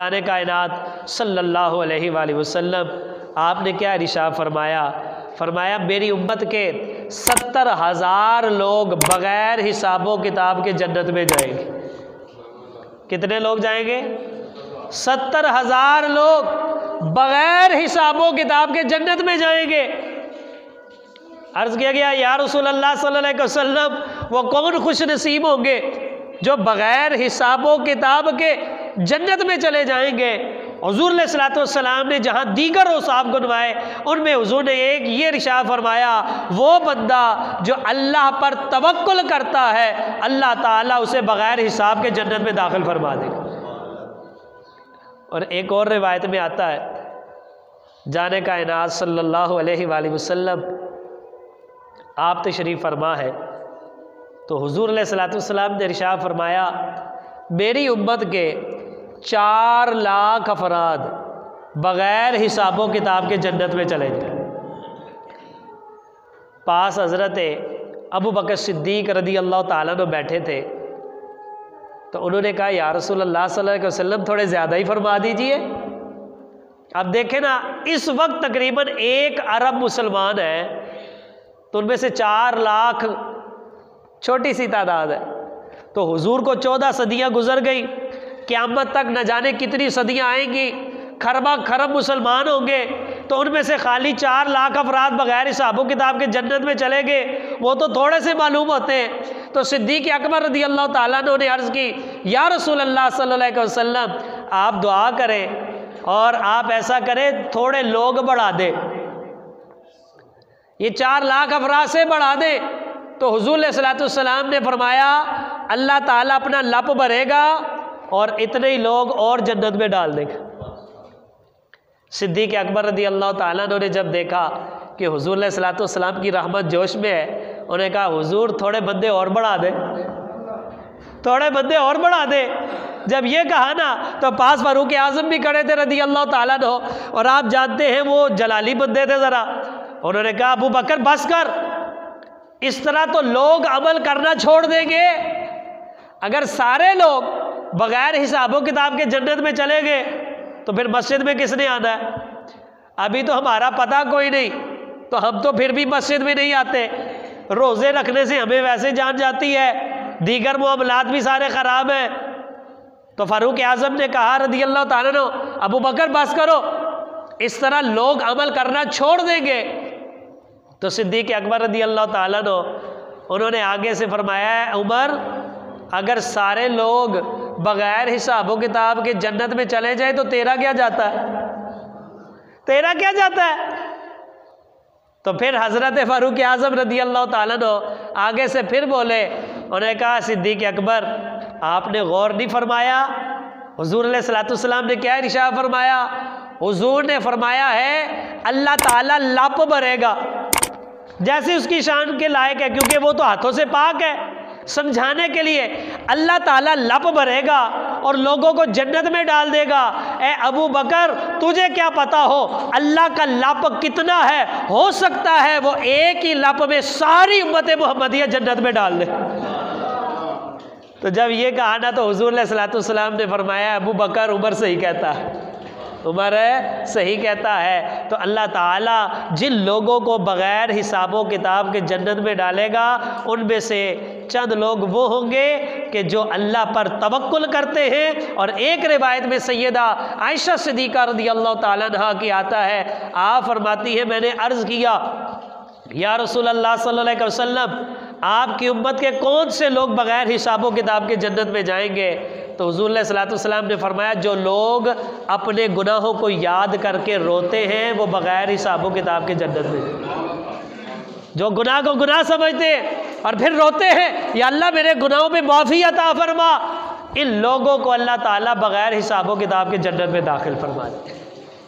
जाने कायनात सल्लल्लाहु अलैहि वसल्लम आपने क्या इरशाद फरमाया? फरमाया मेरी उम्मत के 70,000 लोग बग़ैर हिसाबो किताब के जन्नत में जाएंगे। कितने लोग जाएंगे? 70,000 लोग बग़ैर हिसाबो किताब के जन्नत में जाएंगे। अर्ज़ किया गया या रसूल अल्लाह सल्लल्लाहु अलैहि वसल्लम वो कौन खुश नसीब होंगे जो बग़ैर हिसाबो किताब के जन्नत में चले जाएंगे? हुज़ूर अलैहिस्सलातु वस्सलाम ने जहाँ दीगर औसाफ गिनवाए उनमें हुज़ूर ने एक ये इरशाद फरमाया, वो बंदा जो अल्लाह पर तवक्कुल करता है अल्लाह ताला उसे बग़ैर हिसाब के जन्नत में दाखिल फरमा देगा। और एक और रिवायत में आता है जाने कायनात सल्लल्लाहु अलैहि वसल्लम आप तशरीफ़ फरमा है तो हुज़ूर अलैहिस्सलातु वस्सलाम ने इरशाद फरमाया मेरी उम्मत के 4 लाख अफराद बग़ैर हिसाबो किताब के जन्नत में चले जाए। पास हज़रत अबू बकर सिद्दीक़ रदी अल्लाह ताला अन्हु बैठे थे तो उन्होंने कहा या रसूल अल्लाह सल्लल्लाहु अलैहि वसल्लम थोड़े ज़्यादा ही फरमा दीजिए। अब देखें ना, इस वक्त तकरीबन 1 अरब मुसलमान है तो उनमें से 4 लाख छोटी सी तादाद है। तो हुजूर को 14 सदियाँ गुजर गई, क़यामत तक न जाने कितनी सदियाँ आएंगी, खरबा खरब मुसलमान होंगे, तो उनमें से खाली 4 लाख अफराद बग़ैर हिसाबो किताब के जन्नत में चले गए, वो तो थोड़े से मालूम होते हैं। तो सिद्दीक़ अकबर रज़ी अल्लाह ताला अन्हु ने अर्ज़ की या रसूल अल्लाह सल्लल्लाहु अलैहि वसल्लम आप दुआ करें और आप ऐसा करें थोड़े लोग बढ़ा दें, ये 4 लाख अफराद से बढ़ा दें। तो हुज़ूर अलैहिस्सलातु वस्सलाम ने फरमाया अल्लाह ताला अपना लप भरेगा और इतने ही लोग और जन्नत में डाल देगा। सिद्दीक़ अकबर रज़ी अल्लाह ताला अन्हु ने जब देखा कि हुज़ूर अलैहिस्सलातु वस्सलाम की रहमत जोश में है, उन्होंने कहा हुज़ूर थोड़े बंदे और बढ़ा दे, थोड़े बंदे और बढ़ा दे। जब ये कहा ना तो पास फारूक आज़म भी खड़े थे रज़ी अल्लाह ताला अन्हु, और आप जानते हैं वो जलाली बंदे थे ज़रा। उन्होंने कहा अबू बकर बस कर, इस तरह तो लोग अमल करना छोड़ देंगे। अगर सारे लोग बग़ैर हिसाबो किताब के जन्नत में चले गए तो फिर मस्जिद में किसने आना है? अभी तो हमारा पता कोई नहीं, तो हम तो फिर भी मस्जिद में नहीं आते। रोज़े रखने से हमें वैसे जान जाती है, दीगर मामलात भी सारे ख़राब हैं। तो फारूक आज़म ने कहा रज़ी अल्लाह ताला अन्हु अबू बकर बस करो, इस तरह लोग अमल करना छोड़ देंगे। तो सिद्दीक़ अकबर रज़ी अल्लाह ताला अन्हु उन्होंने आगे से फरमाया उमर अगर सारे लोग बग़ैर हिसाबो किताब के जन्नत में चले जाए तो तेरा क्या जाता है? तेरा क्या जाता है? तो फिर हज़रत फ़ारूक आज़म रज़ी अल्लाह ताला अन्हु आगे से फिर बोले, उन्होंने कहा सिद्दीक़ अकबर आपने गौर नहीं फरमाया, हुज़ूर अलैहिस्सलातु वस्सलाम ने क्या इरशाद फरमाया? हुज़ूर ने फरमाया है अल्लाह ताला लप भरेगा, जैसे उसकी शान के लायक है, क्योंकि वो तो हाथों से पाक है। समझाने के लिए अल्लाह ताला लप भरेगा और लोगों को जन्नत में डाल देगा। ए अबू बकर तुझे क्या पता हो अल्लाह का लप कितना है? हो सकता है वो एक ही लप में सारी उम्मत मुहम्मदिया जन्नत में डाल दे। तो जब ये कहा ना तो हुज़ूर अलैहिस्सलातु वस्सलाम ने फरमाया अबू बकर उमर सही कहता है, उमर सही कहता है। तो अल्लाह ताला जिन लोगों को बग़ैर हिसाबो किताब के जन्नत में डालेगा उनमें से चंद लोग वो होंगे कि जो अल्लाह पर तवक्कुल करते हैं। और एक रिवायत में सैयदा आयशा सिद्दीक़ा रज़ी अल्लाह ताला अन्हा की आता है, आप फरमाती है मैंने अर्ज़ किया या रसूल अल्लाह सल्लल्लाहु अलैहि वसल्लम आपकी उम्मत के कौन से लोग बग़ैर हिसाबो किताब के जन्नत में जाएंगे? तो हुज़ूर अलैहिस्सलातु वस्सलाम ने फरमाया जो लोग अपने गुनाहों को याद करके रोते हैं वो बग़ैर हिसाबो किताब के जन्नत में। जो गुनाह को गुनाह समझते हैं और फिर रोते हैं या अल्लाह मेरे गुनाहों पे माफ़ी अता फरमा, इन लोगों को अल्लाह ताला बग़ैर हिसाबो किताब के जन्नत में दाखिल फरमा दे।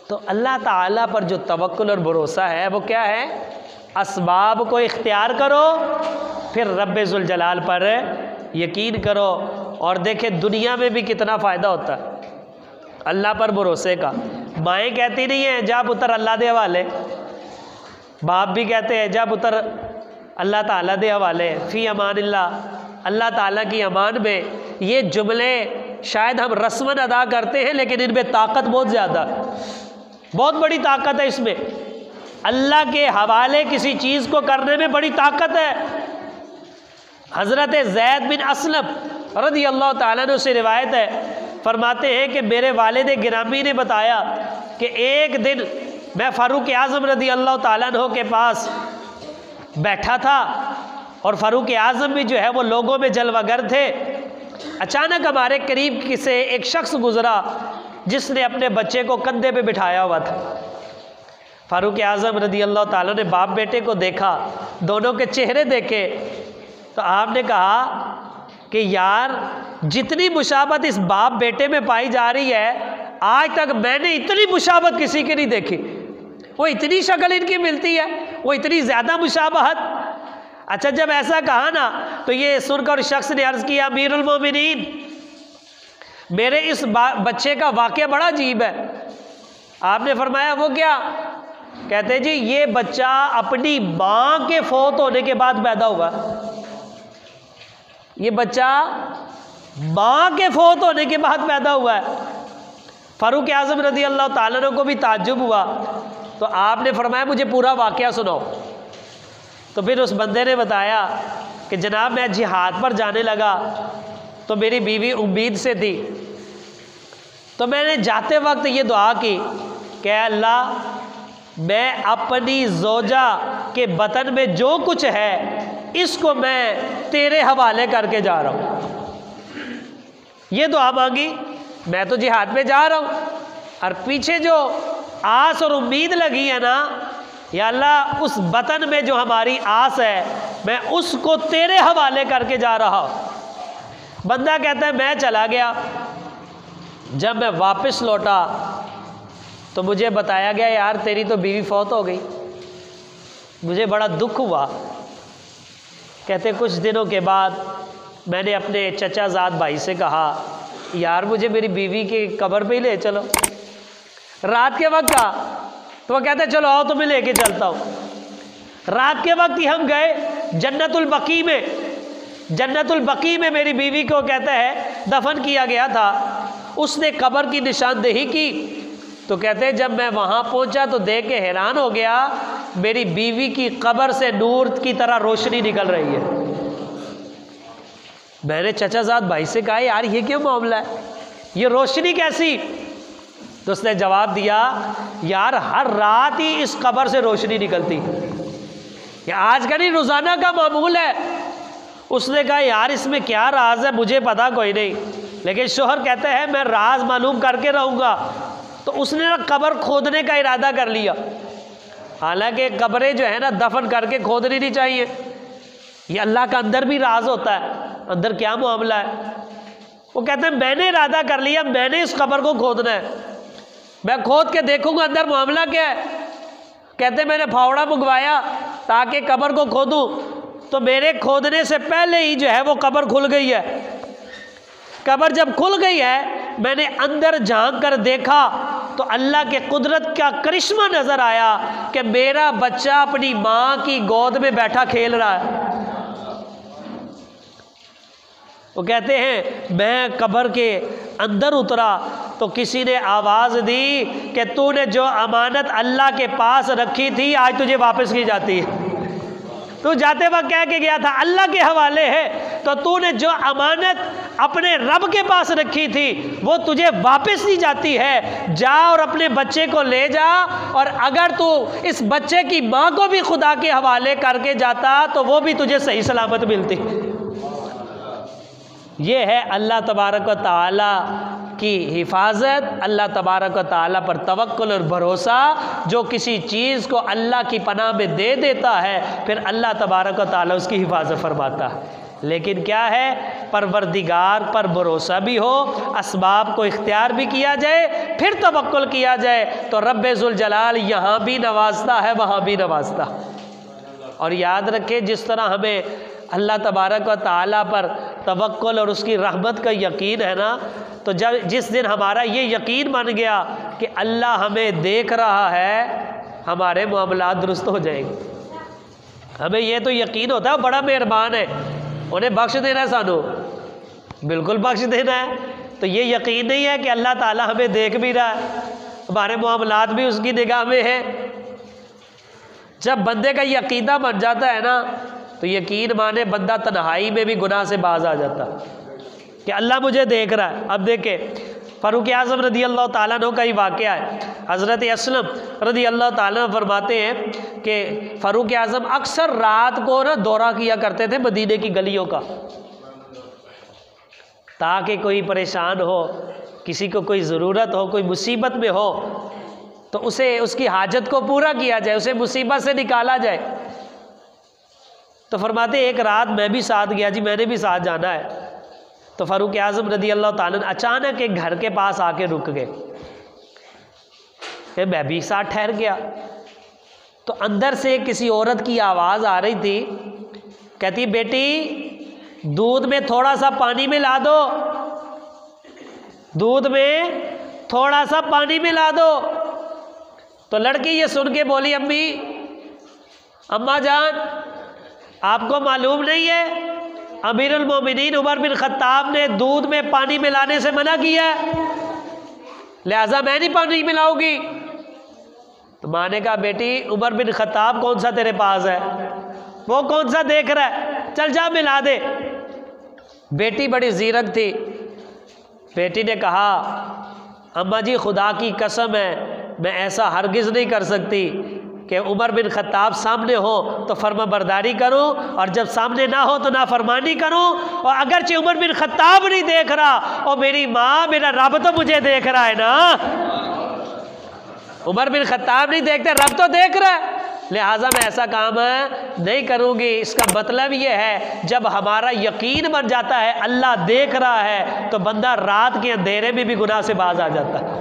तो अल्लाह ताला पर जो तवक्कुल और भरोसा है वो क्या है? असबाब को इख्तियार करो, फिर रब्बे ज़ुल जलाल पर यकीन करो। और देखें दुनिया में भी कितना फ़ायदा होता है अल्लाह पर भरोसे का। माएँ कहती नहीं है जा पुत्र अल्लाह दे हवाले, बाप भी कहते हैं जा पुत्र अल्लाह ताला दे हवाले, फ़ी अमानिल्लाह, अल्लाह ताला की अमान में। ये जुमले शायद हम रस्मन अदा करते हैं, लेकिन इनमें ताकत बहुत ज़्यादा है, बहुत बड़ी ताकत है इसमें। अल्लाह के हवाले किसी चीज़ को करने में बड़ी ताकत है। हज़रत ज़ैद बिन असलम रज़ी अल्लाह ताला अन्हु से रिवायत है, फरमाते हैं कि मेरे वालिद गिरामी ने बताया कि एक दिन मैं फ़ारूक आज़म रज़ी अल्लाह ताला अन्हु के पास बैठा था और फ़ारूक आज़म भी जो है वो लोगों में जलवागर थे। अचानक हमारे करीब से एक शख्स गुज़रा जिसने अपने बच्चे को कंधे पे बिठाया हुआ था। फ़ारूक आज़म रज़ी अल्लाह ताला ने बाप बेटे को देखा, दोनों के चेहरे देखे, तो आपने कहा कि यार जितनी मुशाबत इस बाप बेटे में पाई जा रही है, आज तक मैंने इतनी मुशाबत किसी की नहीं देखी। वो इतनी शक्ल इनकी मिलती है, वो इतनी ज़्यादा मुशाबहत। अच्छा, जब ऐसा कहा ना तो ये सुनकर शख्स ने अर्ज़ किया, अमीरुल मोमिनीन, मेरे इस बच्चे का वाक़या बड़ा अजीब है। आपने फरमाया वो क्या? कहते जी ये बच्चा अपनी माँ के फौत होने के बाद पैदा हुआ। ये बच्चा माँ के फौत होने के बाद पैदा हुआ है। फ़ारूक आज़म रज़ी अल्लाह ताला अन्हु को भी ताज्जुब हुआ, तो आपने फरमाया मुझे पूरा वाक़या सुनाओ। तो फिर उस बंदे ने बताया कि जनाब मैं जिहाद पर जाने लगा तो मेरी बीवी उम्मीद से थी, तो मैंने जाते वक्त ये दुआ की कि अल्लाह मैं अपनी ज़ौजा के बतन में जो कुछ है इसको मैं तेरे हवाले करके जा रहा हूँ। ये दुआ मांगी, मैं तो जिहाद में जा रहा हूँ और पीछे जो आस और उम्मीद लगी है ना, या अल्लाह उस बतन में जो हमारी आस है मैं उसको तेरे हवाले करके जा रहा हूँ। बंदा कहता है मैं चला गया, जब मैं वापस लौटा तो मुझे बताया गया यार तेरी तो बीवी फौत हो गई। मुझे बड़ा दुख हुआ। कहते कुछ दिनों के बाद मैंने अपने चचाजाद भाई से कहा यार मुझे मेरी बीवी की कब्र पे ही ले चलो। रात के वक्त का तो वो कहते चलो आओ तुम्हें लेके चलता हूँ। रात के वक्त ही हम गए जन्नतुल बकी में। जन्नतुल बकी में मेरी बीवी को कहता है दफन किया गया था। उसने कब्र की निशानदेही की, तो कहते हैं जब मैं वहाँ पहुँचा तो देख के हैरान हो गया, मेरी बीवी की कब्र से नूर की तरह रोशनी निकल रही है। मैंने चचाजाद भाई से कहा यार ये क्या मामला है, ये रोशनी कैसी? तो उसने जवाब दिया यार हर रात ही इस कब्र से रोशनी निकलती, ये आज का नहीं रोज़ाना का मामूल है। उसने कहा यार इसमें क्या राज है, मुझे पता कोई नहीं, लेकिन शोहर कहते हैं मैं राज मालूम करके रहूँगा। तो उसने ना कब्र खोदने का इरादा कर लिया। हालांकि कब्रें जो है ना दफन करके खोदनी नहीं चाहिए, ये अल्लाह का अंदर भी राज होता है, अंदर क्या मामला है। वो कहते हैं मैंने इरादा कर लिया, मैंने इस कब्र को खोदना है, मैं खोद के देखूंगा अंदर मामला क्या है। कहते मैंने फावड़ा मंगवाया ताकि कब्र को खोदूं, तो मेरे खोदने से पहले ही जो है वो कब्र खुल गई है। कब्र जब खुल गई है मैंने अंदर झांक कर देखा तो अल्लाह के कुदरत का करिश्मा नजर आया कि मेरा बच्चा अपनी माँ की गोद में बैठा खेल रहा है। वो कहते हैं मैं कब्र के अंदर उतरा तो किसी ने आवाज़ दी कि तूने जो अमानत अल्लाह के पास रखी थी आज तुझे वापस की जाती है। तू जाते वक्त कह के गया था अल्लाह के हवाले है, तो तूने जो अमानत अपने रब के पास रखी थी वो तुझे वापस दी जाती है। जा और अपने बच्चे को ले जा, और अगर तू इस बच्चे की माँ को भी खुदा के हवाले करके जाता तो वो भी तुझे सही सलामत मिलती। ये है अल्लाह तबारक व तआला की हिफाजत, अल्लाह तबारक व तआला पर तवक्कुल और भरोसा। जो किसी चीज़ को अल्लाह की पनाह में दे देता है फिर अल्लाह तबारक व तआला उसकी हिफाजत फरमाता है। लेकिन क्या है, परवरदिगार पर भरोसा भी हो, असबाब को इख्तियार भी किया जाए, फिर तवक्कुल किया जाए तो रब्बे ज़ुल जलाल यहाँ भी नवाजता है वहाँ भी नवाजता। और याद रखें जिस तरह हमें अल्लाह तबारक व तआला पर तवक्कुल और उसकी रहमत का यकीन है ना, तो जब जिस दिन हमारा ये यकीन बन गया कि अल्लाह हमें देख रहा है, हमारे मामलात दुरुस्त हो जाएंगे। हमें ये तो यकीन होता है बड़ा मेहरबान है, उन्हें बख्श देना है, सानू बिल्कुल बख्श देना है। तो ये यकीन नहीं है कि अल्लाह ताला हमें देख भी रहा है, हमारे मामलात भी उसकी निगाह में है। जब बंदे का ये अकीदा बन जाता है ना, तो यकीन माने बंदा तन्हाई में भी गुनाह से बाज आ जाता कि अल्लाह मुझे देख रहा है। अब देखे फ़ारूक आज़म रदी अल्लाह ताला अन्हु का ही वाक़या है। हज़रत असलम रदी अल्लाह ताला अन्हु फरमाते हैं कि फ़ारूक आज़म अक्सर रात को ना दौरा किया करते थे मदीने की गलियों का, ताकि कोई परेशान हो, किसी को कोई ज़रूरत हो, कोई मुसीबत में हो, तो उसे उसकी हाजत को पूरा किया जाए, उसे मुसीबत से निकाला जाए। तो फरमाते एक रात मैं भी साथ गया जी, मैंने भी साथ जाना है। तो फ़ारूक आज़म रदी अल्लाह ताला अचानक एक घर के पास आके रुक गए, फिर मैं भी साथ ठहर गया। तो अंदर से किसी औरत की आवाज़ आ रही थी, कहती बेटी दूध में थोड़ा सा पानी मिला दो, दूध में थोड़ा सा पानी मिला दो। तो लड़की ये सुन के बोली अम्मी, अम्मा जान आपको मालूम नहीं है अमीरुल मोमिनीन उमर बिन खत्ताब ने दूध में पानी मिलाने से मना किया है, लिहाजा मैं नहीं पानी मिलाऊंगी। तो माँ ने कहा बेटी उमर बिन खत्ताब कौन सा तेरे पास है, वो कौन सा देख रहा है, चल जा मिला दे। बेटी बड़ी ज़ीरक थी, बेटी ने कहा अम्मा जी खुदा की कसम है मैं ऐसा हरगिज़ नहीं कर सकती कि उमर बिन खत्ताब सामने हो तो फर्मा बरदारी करूं और जब सामने ना हो तो ना फरमानी करूं। और अगरचे उमर बिन खत्ताब नहीं देख रहा और मेरी माँ मेरा रब तो मुझे देख रहा है ना, उमर बिन खत्ताब नहीं देखते, रब तो देख रहा है, लिहाजा मैं ऐसा काम नहीं करूंगी। इसका मतलब ये है जब हमारा यकीन बन जाता है अल्लाह देख रहा है तो बंदा रात के अंधेरे में भी गुनाह से बाज आ जाता है,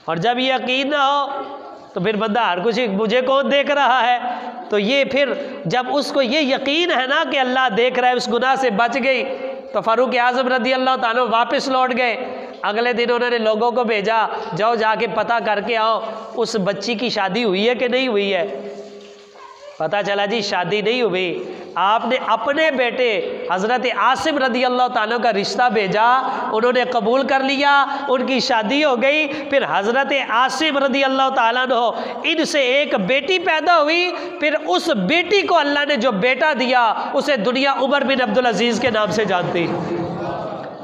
और जब ये यकीन ना हो तो फिर बंदा हर कुछ मुझे कौन देख रहा है। तो ये फिर जब उसको ये यकीन है ना कि अल्लाह देख रहा है, उस गुनाह से बच गई। तो फ़ारूक आज़म रदी अल्लाह ताला वापस लौट गए। अगले दिन उन्होंने लोगों को भेजा, जाओ जाके पता करके आओ उस बच्ची की शादी हुई है कि नहीं हुई है। पता चला जी शादी नहीं हुई। आपने अपने बेटे हज़रत आसिम रदी अल्लाह ताला का रिश्ता भेजा, उन्होंने कबूल कर लिया, उनकी शादी हो गई। फिर हज़रत आसिम रदी अल्लाह ताला अन्हु इनसे एक बेटी पैदा हुई। फिर उस बेटी को अल्लाह ने जो बेटा दिया उसे दुनिया उमर बिन अब्दुल अजीज़ के नाम से जानती।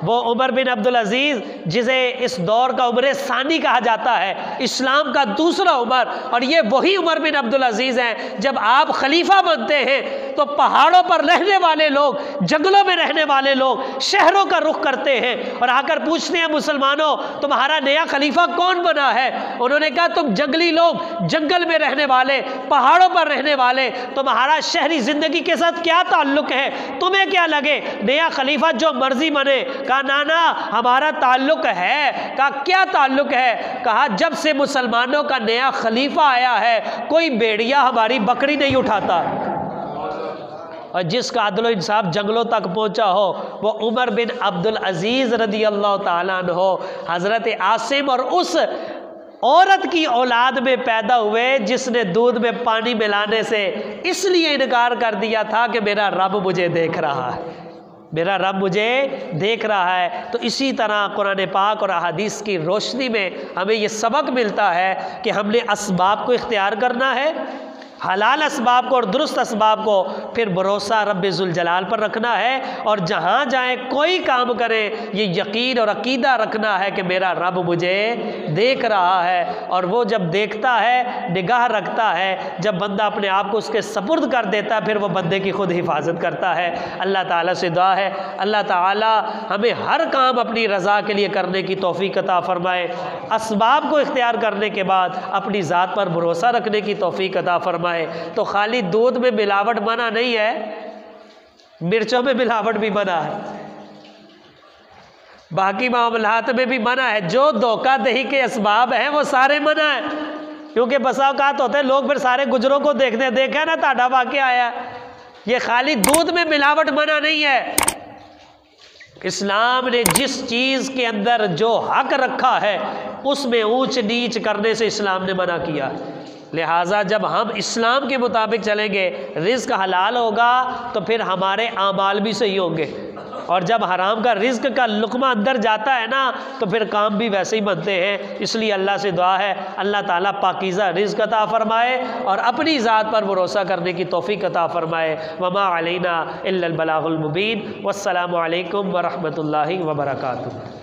वो उमर बिन अब्दुल अजीज़ जिसे इस दौर का उमर सानी कहा जाता है, इस्लाम का दूसरा उमर, और ये वही उमर बिन अब्दुल अजीज़ हैं। जब आप खलीफा बनते हैं तो पहाड़ों पर रहने वाले लोग, जंगलों में रहने वाले लोग शहरों का रुख करते हैं और आकर पूछते हैं मुसलमानों तुम्हारा नया खलीफा कौन बना है। उन्होंने कहा तुम जंगली लोग, जंगल में रहने वाले, पहाड़ों पर रहने वाले, तुम्हारा शहरी ज़िंदगी के साथ क्या ताल्लुक़ है, तुम्हें क्या लगे नया खलीफा जो मर्जी बने। कहा नाना हमारा ताल्लुक है। कहा क्या ताल्लुक है। कहा जब से मुसलमानों का नया खलीफा आया है कोई भेड़िया हमारी बकरी नहीं उठाता, और जिसका अदल इंसाफ जंगलों तक पहुंचा हो वो उमर बिन अब्दुल अजीज़ रदी अल्लाह ताला अन्हु हज़रत आसिम और उस औरत की औलाद में पैदा हुए जिसने दूध में पानी मिलाने से इसलिए इनकार कर दिया था कि मेरा रब मुझे देख रहा है, मेरा रब मुझे देख रहा है। तो इसी तरह कुरान पाक और अहादीस की रोशनी में हमें ये सबक मिलता है कि हमने असबाब को इख्तियार करना है, हलाल असबाब को और दुरुस्त असबाब को, फिर भरोसा रब्बे जुल जलाल पर रखना है, और जहाँ जाए कोई काम करें ये यकीन और अकीदा रखना है कि मेरा रब मुझे देख रहा है। और वो जब देखता है, निगाह रखता है, जब बंदा अपने आप को उसके सपुर्द कर देता है फिर वो बंदे की खुद हिफाजत करता है। अल्लाह ताला से दुआ है अल्लाह ताला हमें हर काम अपनी रज़ा के लिए करने की तौफीक अता फरमाए, असबाब को इख्तियार करने के बाद अपनी ज़ात पर भरोसा रखने की तौफीक अता फरमाए। तो खाली दूध में मिलावट मना नहीं है, मिर्चों में मिलावट भी मना है, बाकी मामलात में भी मना है। जो धोखाधड़ी के असबाब हैं वो सारे मना है, क्योंकि बसा औकात होते हैं लोग फिर सारे गुजरों को देखते हैं, देखा ना ताड़ा वाक़या आया। ये खाली दूध में मिलावट मना नहीं है, इस्लाम ने जिस चीज़ के अंदर जो हक रखा है उसमें ऊंच नीच करने से इस्लाम ने मना किया। लिहाजा जब हम इस्लाम के मुताबिक चलेंगे, रिज़्क हलाल होगा तो फिर हमारे आमाल भी सही होंगे, और जब हराम का रिज्क का लुक़मा अंदर जाता है ना तो फिर काम भी वैसे ही बनते हैं। इसलिए अल्लाह से दुआ है अल्लाह ताला पाकीज़ा रिज्क अता फ़रमाए और अपनी ज़ात पर भरोसा करने की तौफ़ीक़ अता फ़रमाए। वमा अलैना इल्लल बलागुल मुबीन। वस्सलामु अलैकुम व रहमतुल्लाहि व बरकातुहू।